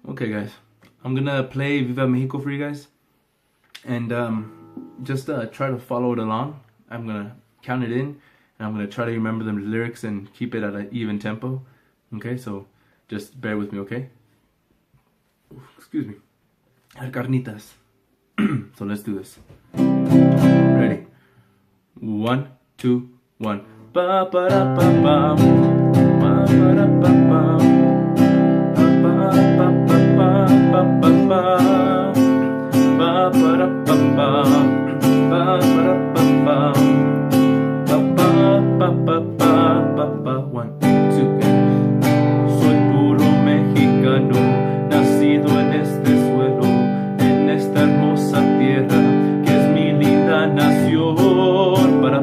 Okay, guys, I'm gonna play Viva Mexico for you guys, and just try to follow it along. I'm gonna count it in, and I'm gonna try to remember the lyrics and keep it at an even tempo. Okay, so just bear with me, okay? Excuse me. Carnitas. So let's do this. Ready? 1, 2, 1. Ba ba da ba ba. Ba ba da ba ba. Ba ba ba ba ba ba ba. Ba ba da ba ba. Ba ba da ba ba. Ba ba ba ba ba ba. 1, 2, soy puro mexicano, nacido en este suelo, en esta hermosa tierra que es mi linda nación. Para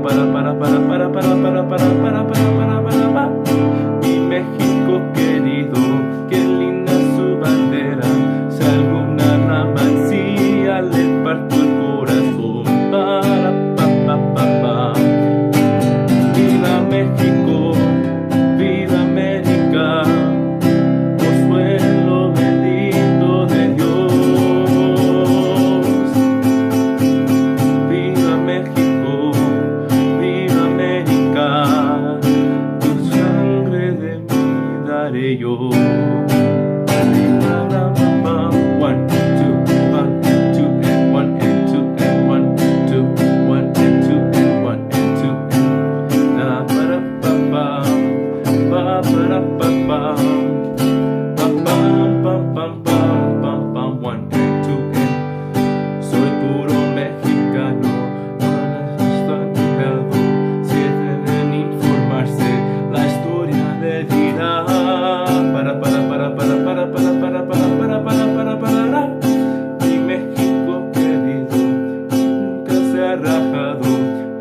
mi México querido, qué linda su bandera. Si alguna la mancilla le parto el corazón. Viva México, viva América, consuelo bendito de Dios. Viva México, viva América, tu sangre de mí daré yo. 1, 2, 1, 2, and 1 and 2 and 1, 2, 1 and 2 and 1 and 2 and na ba da ba ba ba ba da ba ba ba bam bam bam bam bam 1 and 2 and soy puro mexicano, no estoy nublado, si deben informarse la historia de vida. Mi México querido nunca se ha rajado.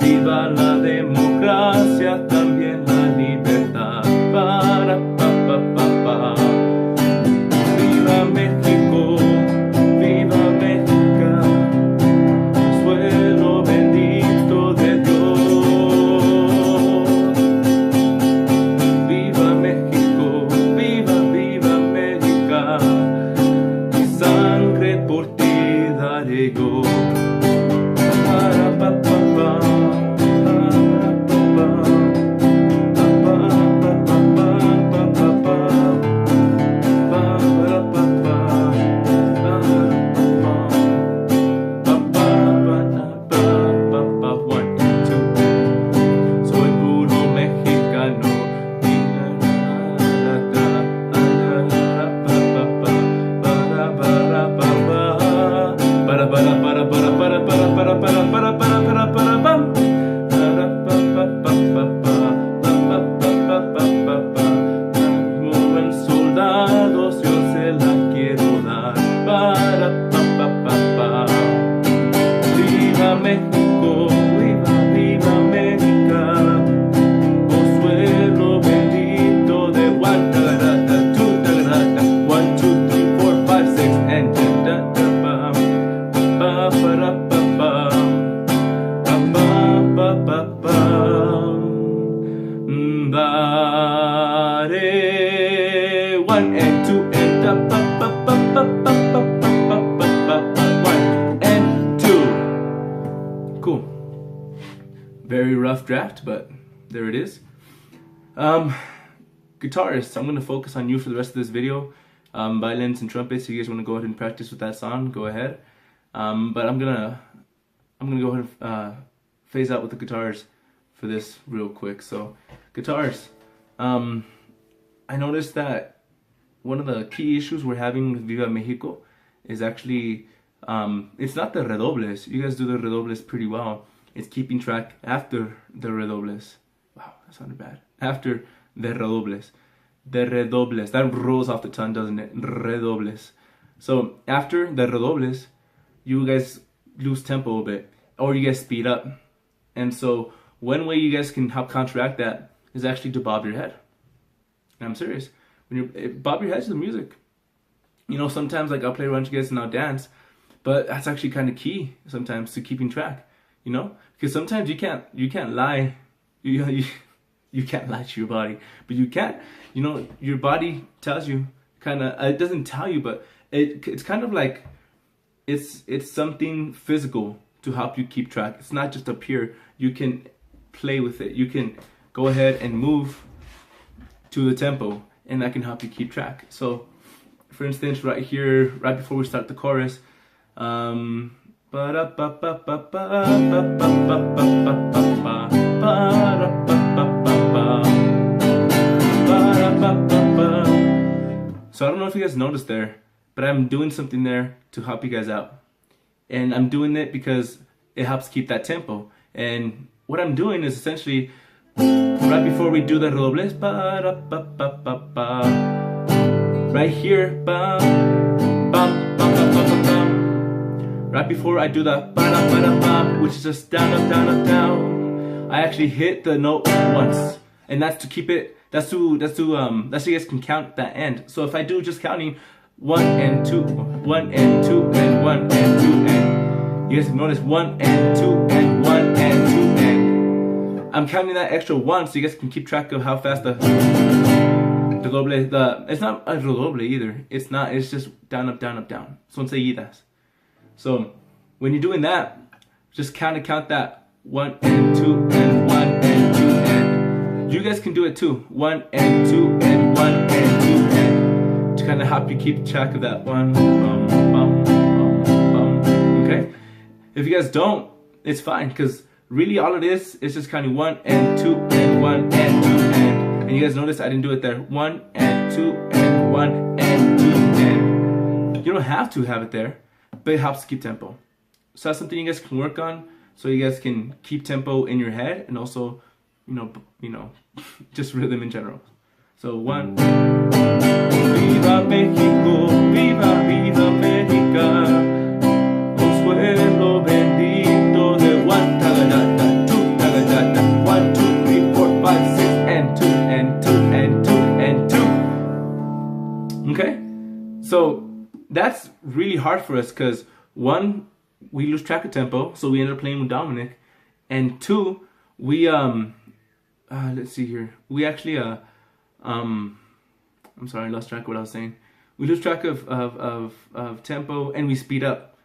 Viva la democracia, también la libertad. Viva México, viva América, suelo bendito de Dios. Viva México, viva, viva América, mi sangre por ti daré yo. Soy puro mexicano. Joven soldados, yo se la quiero dar. Viva México, viva, viva América, consuelo bendito de 1, 2, 3, 4, 5, 6, and Dare 1 and 2 and 1 and 2. Cool. Very rough draft, but there it is. Guitarists, I'm going to focus on you for the rest of this video. Violins and trumpets, if you guys want to go ahead and practice with that song, go ahead. But I'm gonna go ahead and phase out with the guitars for this real quick. So guitars, I noticed that one of the key issues we're having with Viva Mexico is actually it's not the redobles. You guys do the redobles pretty well. It's keeping track after the redobles. Wow, that sounded bad. After the redobles. The redobles. That rolls off the tongue, doesn't it? Redobles. So after the redobles, you guys lose tempo a bit, or you guys speed up. And so one way you guys can help counteract that is actually to bob your head. And I'm serious. When you bob your head to the music. You know, sometimes like I'll play around you guys and I'll dance, but that's actually kind of key sometimes to keeping track. You know, because sometimes you can't lie. You can't lie to your body, but you can't. You know, your body tells you kind of, it doesn't tell you, but it's kind of like, it's something physical to help you keep track. It's not just up here. You can play with it. You can go ahead and move to the tempo, and that can help you keep track. So for instance, right here, right before we start the chorus, so I don't know if you guys noticed there, but I'm doing something there to help you guys out. And I'm doing it because it helps keep that tempo. And what I'm doing is essentially, right before we do the redobles, right here, right before I do the which is just down, up, down, up, down, I actually hit the note once. And that's to keep it, that's so you guys can count that end. So if I do just counting 1 and 2, 1 and 2 and 1 and 2 and, you guys notice 1 and 2 and 1 and 2 and, I'm counting that extra 1 so you guys can keep track of how fast the redoble, it's not a redoble either. It's not, it's just down, up, down, up, down. Son seguidas. So when you're doing that, just count that 1 and 2 and 1 and 2 and, you guys can do it too. 1 and 2 and 1 and 2 and, to kind of help you keep track of that 1, bum, bum, bum, bum. Okay? If you guys don't, it's fine, because really all it is just counting 1 and 2 and 1 and 2 and you guys notice I didn't do it there. 1 and 2 and 1 and 2 and, you don't have to have it there, but it helps keep tempo. So that's something you guys can work on, so you guys can keep tempo in your head, and also, you know, just rhythm in general. So 1, Viva Mexico, Viva, Viva Mexico, oh suelo bendito de 1, tagadata, 2, tagadata, 1, 2, 3, 4, 5, 6, and 2, and 2, and 2, and 2. Okay? So that's really hard for us, because 1, we lose track of tempo, so we end up playing with Dominic, and 2, we let's see here, we actually I'm sorry, I lost track of what I was saying. We lose track of tempo, and we speed up,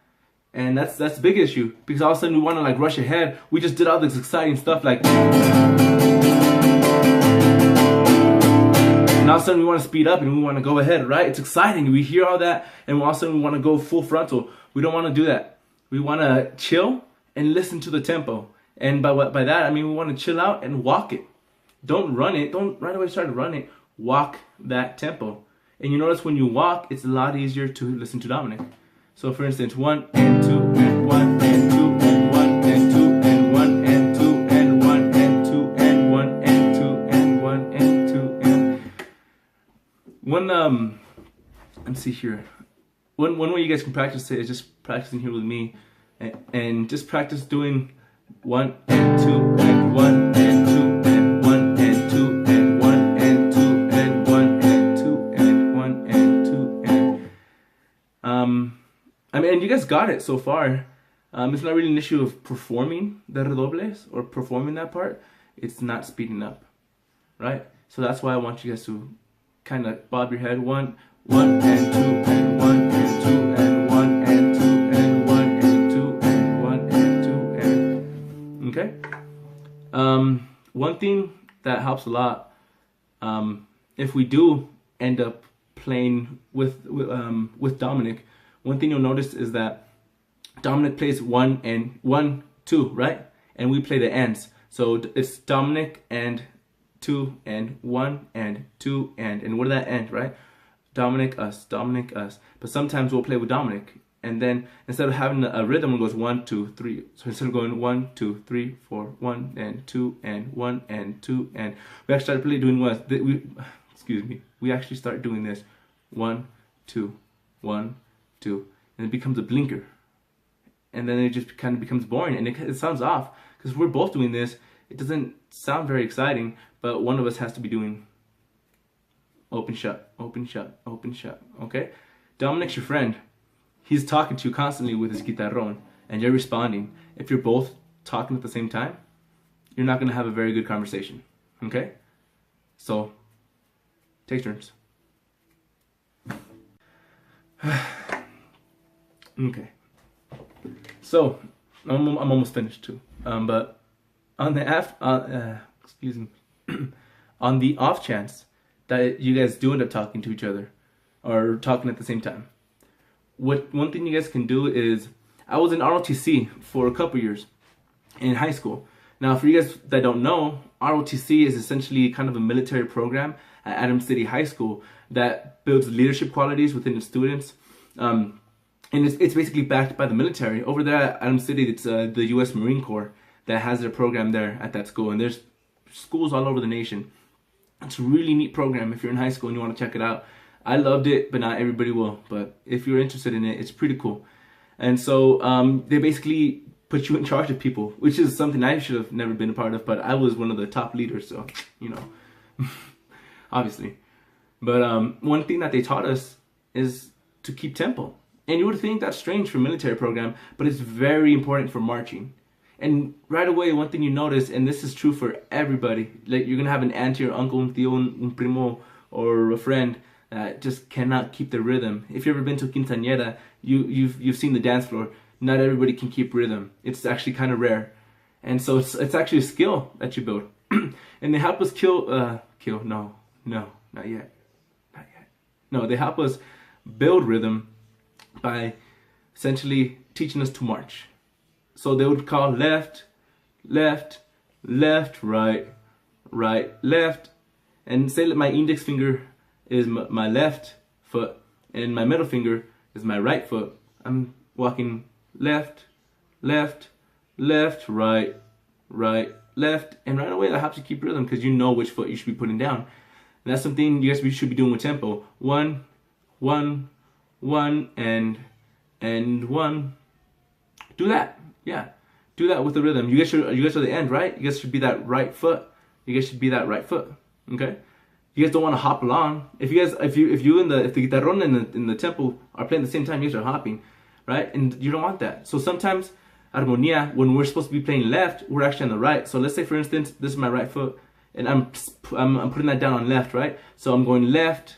and that's a big issue, because all of a sudden we want to like rush ahead. We just did all this exciting stuff, like, and all of a sudden we want to speed up and we want to go ahead, right? It's exciting. We hear all that, and all of a sudden we want to go full frontal. We don't want to do that. We want to chill and listen to the tempo. And by that, I mean we want to chill out and walk it. Don't run it. Don't right away start to run it. Walk that tempo. And you notice when you walk, it's a lot easier to listen to Dominic. So for instance, 1 and 2 and 1 and 2 and 1 and 2 and 1 and 2 and 1 and 2 and 1 and 2 and 1 and 2 and one let's see here. One way you guys can practice it is just practicing here with me, and just practice doing 1 and 2 and 1 and 2 and 1 and 2 and 1 and 2 and 1 and 2 and 1 and 2 and I mean, and you guys got it so far. It's not really an issue of performing the redobles or performing that part. It's not speeding up, right? So that's why I want you guys to kind of bob your head. 1 and 2 and 1 and 2 and 1 and 2 and 1 and 2 and 1 and 2 and, okay? One thing that helps a lot, if we do end up playing with Dominic, one thing you'll notice is that Dominic plays 1 and 1, 2, right? And we play the ends. So it's Dominic and 2 and 1 and 2 and where did that end, right? Dominic, us, Dominic, us. But sometimes we'll play with Dominic, and then instead of having a rhythm, it goes 1, 2, 3. So instead of going 1, 2, 3, 4, 1 and 2 and 1 and 2 and, we actually started really doing what? We actually start doing this 1, 2, 1, 2, and it becomes a blinker, and then it just kind of becomes boring, and it sounds off, because we're both doing this. It doesn't sound very exciting, but one of us has to be doing open, shut, open, shut, open, shut, okay? Dominic's your friend. He's talking to you constantly with his guitarrón, and you're responding. If you're both talking at the same time, you're not going to have a very good conversation, okay? So, take turns. Okay. So I'm almost finished too. But on the excuse me, on the off chance that you guys do end up talking to each other or talking at the same time, one thing you guys can do is, I was in ROTC for a couple years in high school. Now, for you guys that don't know, ROTC is essentially kind of a military program at Adams City High School that builds leadership qualities within the students. And it's basically backed by the military. Over there at Adams City, it's the U.S. Marine Corps that has their program there at that school. And there's schools all over the nation. It's a really neat program if you're in high school and you want to check it out. I loved it, but not everybody will. But if you're interested in it, it's pretty cool. And so they basically put you in charge of people, which is something I should have never been a part of, but I was one of the top leaders, so, you know, obviously. But one thing that they taught us is to keep tempo. And you would think that's strange for a military program, but it's very important for marching. And right away, one thing you notice, and this is true for everybody, like you're gonna have an auntie or uncle, un tío, un primo, or a friend that just cannot keep the rhythm. If you've ever been to a quinceañera, you've seen the dance floor. Not everybody can keep rhythm. It's actually kind of rare. And so it's actually a skill that you build. And they help us no, not yet. No, they help us build rhythm by essentially teaching us to march. So they would call left, left, left, right, right, left. And say that my index finger is my left foot and my middle finger is my right foot. I'm walking left, left, left, right, right, left, and right away that helps you keep rhythm because you know which foot you should be putting down. And that's something you guys should be doing with tempo. 1, 1, 1, and 1. Do that, yeah. Do that with the rhythm. You guys are the end, right? You guys should be that right foot. You guys should be that right foot. Okay. You guys don't want to hop along. If you the guitarrón and the tempo are playing at the same time, you guys are hopping. Right? And you don't want that. So sometimes, Armonia, when we're supposed to be playing left, we're actually on the right. So let's say, for instance, this is my right foot, and I'm putting that down on left, right? So I'm going left,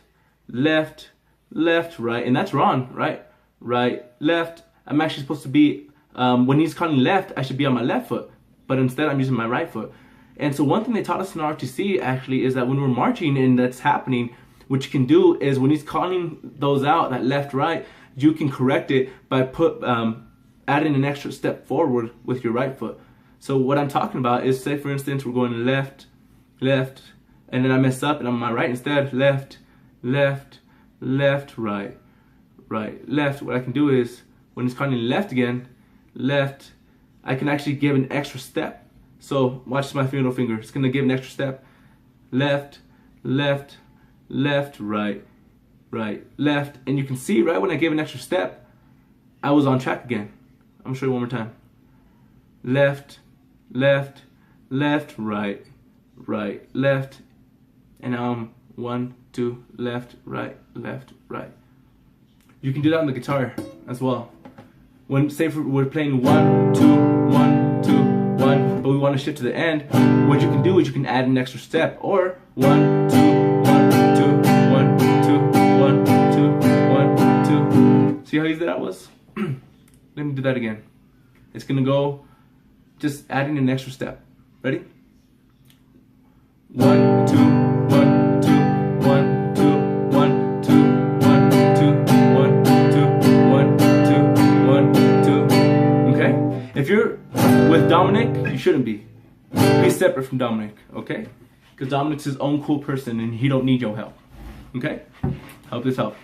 left, left, right, and that's wrong, right? Right, left. I'm actually supposed to be, when he's calling left, I should be on my left foot, but instead I'm using my right foot. And so one thing they taught us in ROTC actually is that when we're marching and that's happening, what you can do is when he's calling those out, that left, right, you can correct it by adding an extra step forward with your right foot. So what I'm talking about is, say for instance, we're going left, left, and then I mess up and I'm on my right instead. Left, left, left, right, right, left. What I can do is, when it's calling left again, left, I can actually give an extra step. So watch my middle finger. It's going to give an extra step. Left, left, left, right, right, left. And you can see right when I gave an extra step, I was on track again. I'm going to show you one more time. Left, left, left, right, right, left. And now I'm 1, 2, left, right, left, right. You can do that on the guitar as well. When, say we're playing 1, 2, 1, 2, 1, but we want to shift to the end, what you can do is you can add an extra step. Or 1, 2, 1, 2, 1, 2, 1, 2, 1, 2. See how easy that was? Let me do that again. It's gonna go just adding an extra step. Ready? 1, 2, 1, 2, 1, 2, 1, 2, 1, 2, 1, 2, 1, 2, 1, 2. Okay? If you're with Dominic, you shouldn't be. Be separate from Dominic, okay? Because Dominic's his own cool person and he don't need your help. Okay? Hope this helped.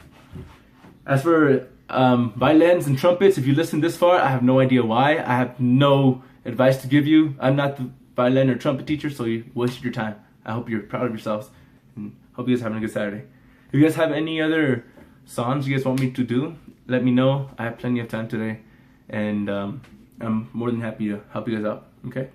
As for violins and trumpets, if you listen this far, I have no idea why. I have no advice to give you. I'm not the violin or trumpet teacher, so you wasted your time. I hope you're proud of yourselves and hope you guys are having a good Saturday. If you guys have any other songs you guys want me to do, let me know. I have plenty of time today and I'm more than happy to help you guys out. Okay?